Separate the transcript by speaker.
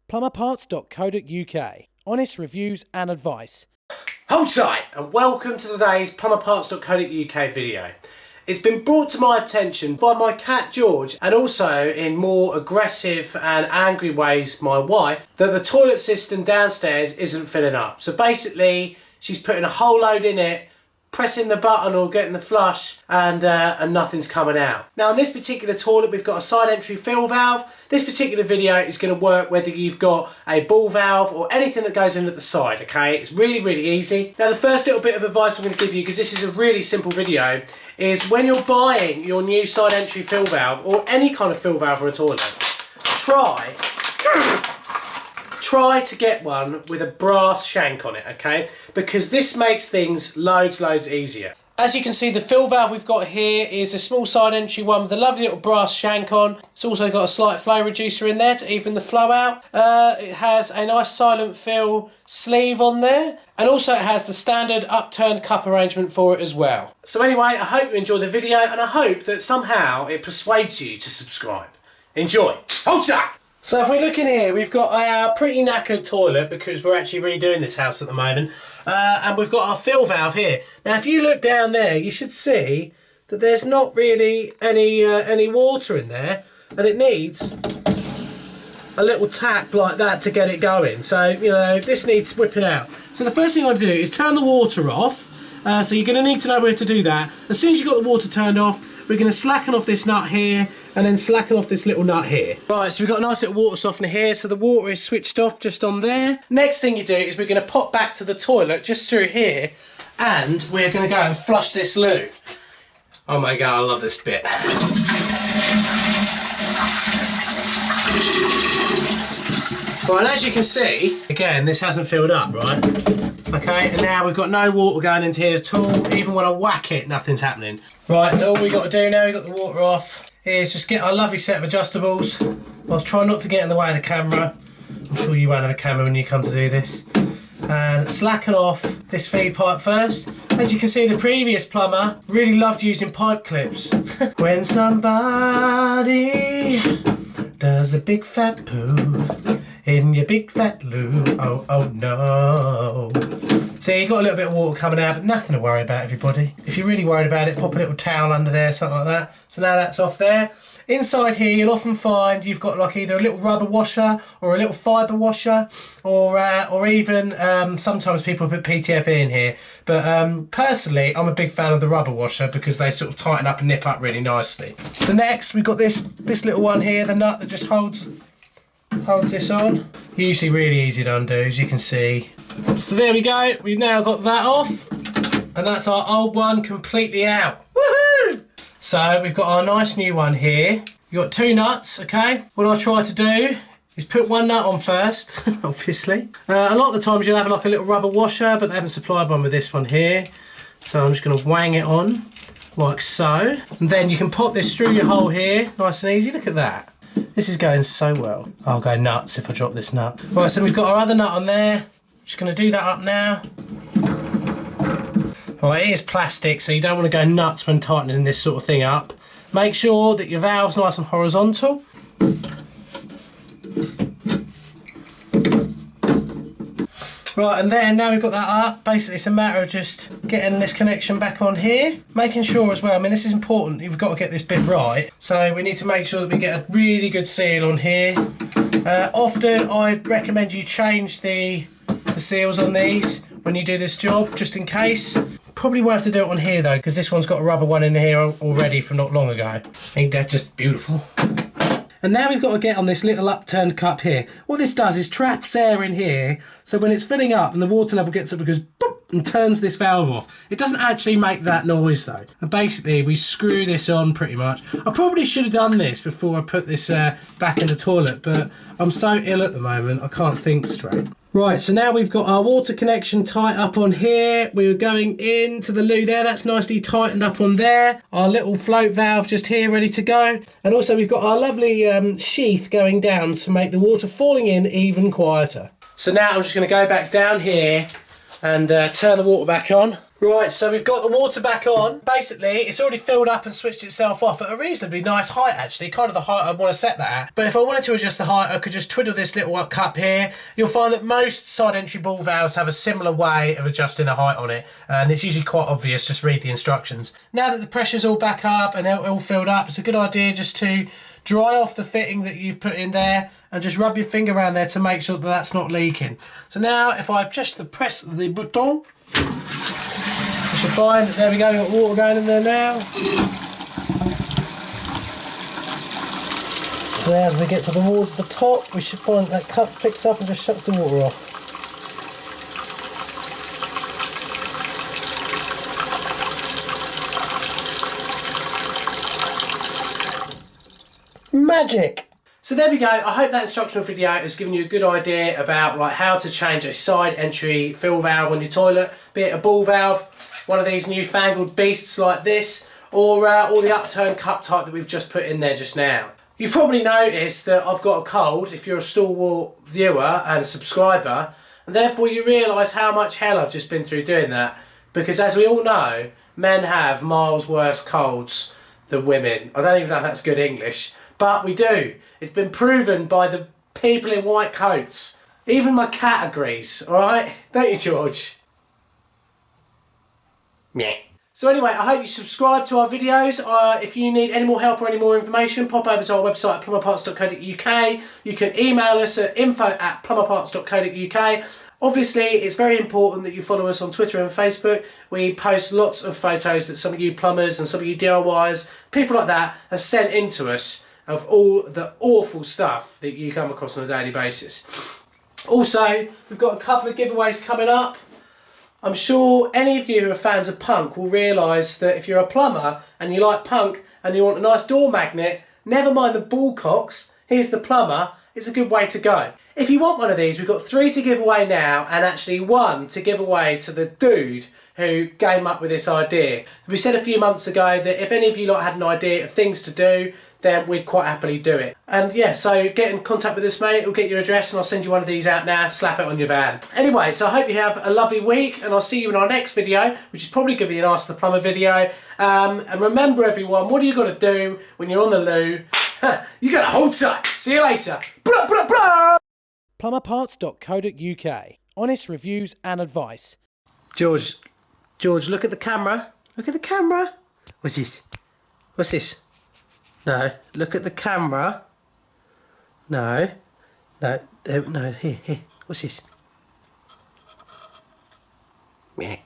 Speaker 1: plumberparts.co.uk. Honest reviews and advice.
Speaker 2: Hold tight and welcome to today's plumberparts.co.uk video. It's been brought to my attention by my cat George, and also in more aggressive and angry ways my wife, that the toilet cistern downstairs isn't filling up. So basically she's putting a whole load in it, pressing the button or getting the flush, and nothing's coming out. Now on this particular toilet we've got a side entry fill valve. This particular video is going to work whether you've got a ball valve or anything that goes in at the side, okay? It's really easy. Now the first little bit of advice I'm going to give you, because this is a really simple video, is when you're buying your new side entry fill valve or any kind of fill valve for a toilet, try to get one with a brass shank on it, okay? Because this makes things loads easier. As you can see, the fill valve we've got here is a small side entry one with a lovely little brass shank on. It's also got a slight flow reducer in there to even the flow out. It has a nice silent fill sleeve on there, and also it has the standard upturned cup arrangement for it as well. So anyway, I hope you enjoyed the video, and I hope that somehow it persuades you to subscribe. Enjoy. Hold tight! So if we look in here, we've got our pretty knackered toilet because we're actually redoing this house at the moment. And we've got our fill valve here. Now if you look down there, you should see that there's not really any water in there, and it needs a little tap like that to get it going. So, you know, this needs whipping out. So the first thing I do is turn the water off. So you're going to need to know where to do that. As soon as you've got the water turned off, we're going to slacken off this nut here, and then slacken off this little nut here. Right, so we've got a nice little water softener here, so the water is switched off just on there. Next thing you do is we're going to pop back to the toilet just through here, and we're going to go and flush this loo. Oh my god, I love this bit. Right, and as you can see, again, this hasn't filled up, right? Okay, and now we've got no water going into here at all. Even when I whack it, nothing's happening. Right, so all we've got to do now, we've got the water off, is just get our lovely set of adjustables. I'll try not to get in the way of the camera. I'm sure you won't have a camera when you come to do this. And slacken off this feed pipe first. As you can see, the previous plumber really loved using pipe clips. When somebody does a big fat poo in your big fat loo, oh no. So you've got a little bit of water coming out, but nothing to worry about, everybody. If you're really worried about it, pop a little towel under there, something like that. So now that's off there. Inside here, you'll often find you've got like either a little rubber washer or a little fibre washer, or even sometimes people put PTFE in here. But personally, I'm a big fan of the rubber washer because they sort of tighten up and nip up really nicely. So next, we've got this little one here, the nut that just holds this on. Usually really easy to undo, as you can see. So there we go, we've now got that off, and that's our old one completely out. Woohoo! So we've got our nice new one here. You've got two nuts, okay? What I'll try to do is put one nut on first, obviously. A lot of the times you'll have like a little rubber washer, but they haven't supplied one with this one here. So I'm just going to wang it on, like so. And then you can pop this through your hole here, nice and easy. Look at that. This is going so well. I'll go nuts if I drop this nut. Right, so we've got our other nut on there. Just going to do that up now. Right, it is plastic, so you don't want to go nuts when tightening this sort of thing up. Make sure that your valve's nice and horizontal. Right, and then now we've got that up, basically it's a matter of just getting this connection back on here. Making sure as well, I mean this is important, you've got to get this bit right. So we need to make sure that we get a really good seal on here. Often I'd recommend you change the seals on these when you do this job, just in case. Probably won't have to do it on here though, because this one's got a rubber one in here already from not long ago. Ain't that just beautiful? And now we've got to get on this little upturned cup here. What this does is traps air in here, so when it's filling up and the water level gets up, it goes boop and turns this valve off. It doesn't actually make that noise though. And basically we screw this on pretty much. I probably should have done this before I put this back in the toilet, but I'm so ill at the moment I can't think straight. Right, so now we've got our water connection tight up on here. We're going into the loo there. That's nicely tightened up on there. Our little float valve just here ready to go. And also we've got our lovely sheath going down to make the water falling in even quieter. So now I'm just going to go back down here and turn the water back on. Right, so we've got the water back on. Basically, it's already filled up and switched itself off at a reasonably nice height, actually. Kind of the height I want to set that at. But if I wanted to adjust the height, I could just twiddle this little cup here. You'll find that most side entry ball valves have a similar way of adjusting the height on it. And it's usually quite obvious, just read the instructions. Now that the pressure's all back up and all filled up, it's a good idea just to dry off the fitting that you've put in there and just rub your finger around there to make sure that that's not leaking. So now, if I just press the button, you should find that there we go, we've got water going in there now. So now as we get towards the top, we should find that cup picks up and just shuts the water off. Magic! So there we go. I hope that instructional video has given you a good idea about like how to change a side entry fill valve on your toilet, be it a ball valve, one of these newfangled beasts like this, or the upturned cup type that we've just put in there just now. You've probably noticed that I've got a cold if you're a stalwart viewer and a subscriber, and therefore you realise how much hell I've just been through doing that, because as we all know, men have miles worse colds than women. I don't even know if that's good English, but we do. It's been proven by the people in white coats. Even my cat agrees, alright? Don't you, George? Yeah. So anyway, I hope you subscribe to our videos. If you need any more help or any more information, pop over to our website at plumberparts.co.uk. You can email us at info@plumberparts.co.uk. Obviously, it's very important that you follow us on Twitter and Facebook. We post lots of photos that some of you plumbers and some of you DIYers, people like that, have sent in to us of all the awful stuff that you come across on a daily basis. Also, we've got a couple of giveaways coming up. I'm sure any of you who are fans of punk will realise that if you're a plumber and you like punk and you want a nice door magnet, never mind the ball cocks, here's the plumber, it's a good way to go. If you want one of these, we've got 3 to give away now and actually 1 to give away to the dude who came up with this idea. We said a few months ago that if any of you lot had an idea of things to do, then we'd quite happily do it. And yeah, so get in contact with us, mate. We'll get your address and I'll send you one of these out now, slap it on your van. Anyway, so I hope you have a lovely week and I'll see you in our next video, which is probably going to be an Ask the Plumber video. And remember everyone, what do you got to do when you're on the loo? You got to hold tight. See you later. Blah, blah, blah.
Speaker 1: plumberparts.co.uk. Honest reviews and advice.
Speaker 2: George, look at the camera. Look at the camera. What's this? What's this? No, look at the camera. No, here. What's this? Meh.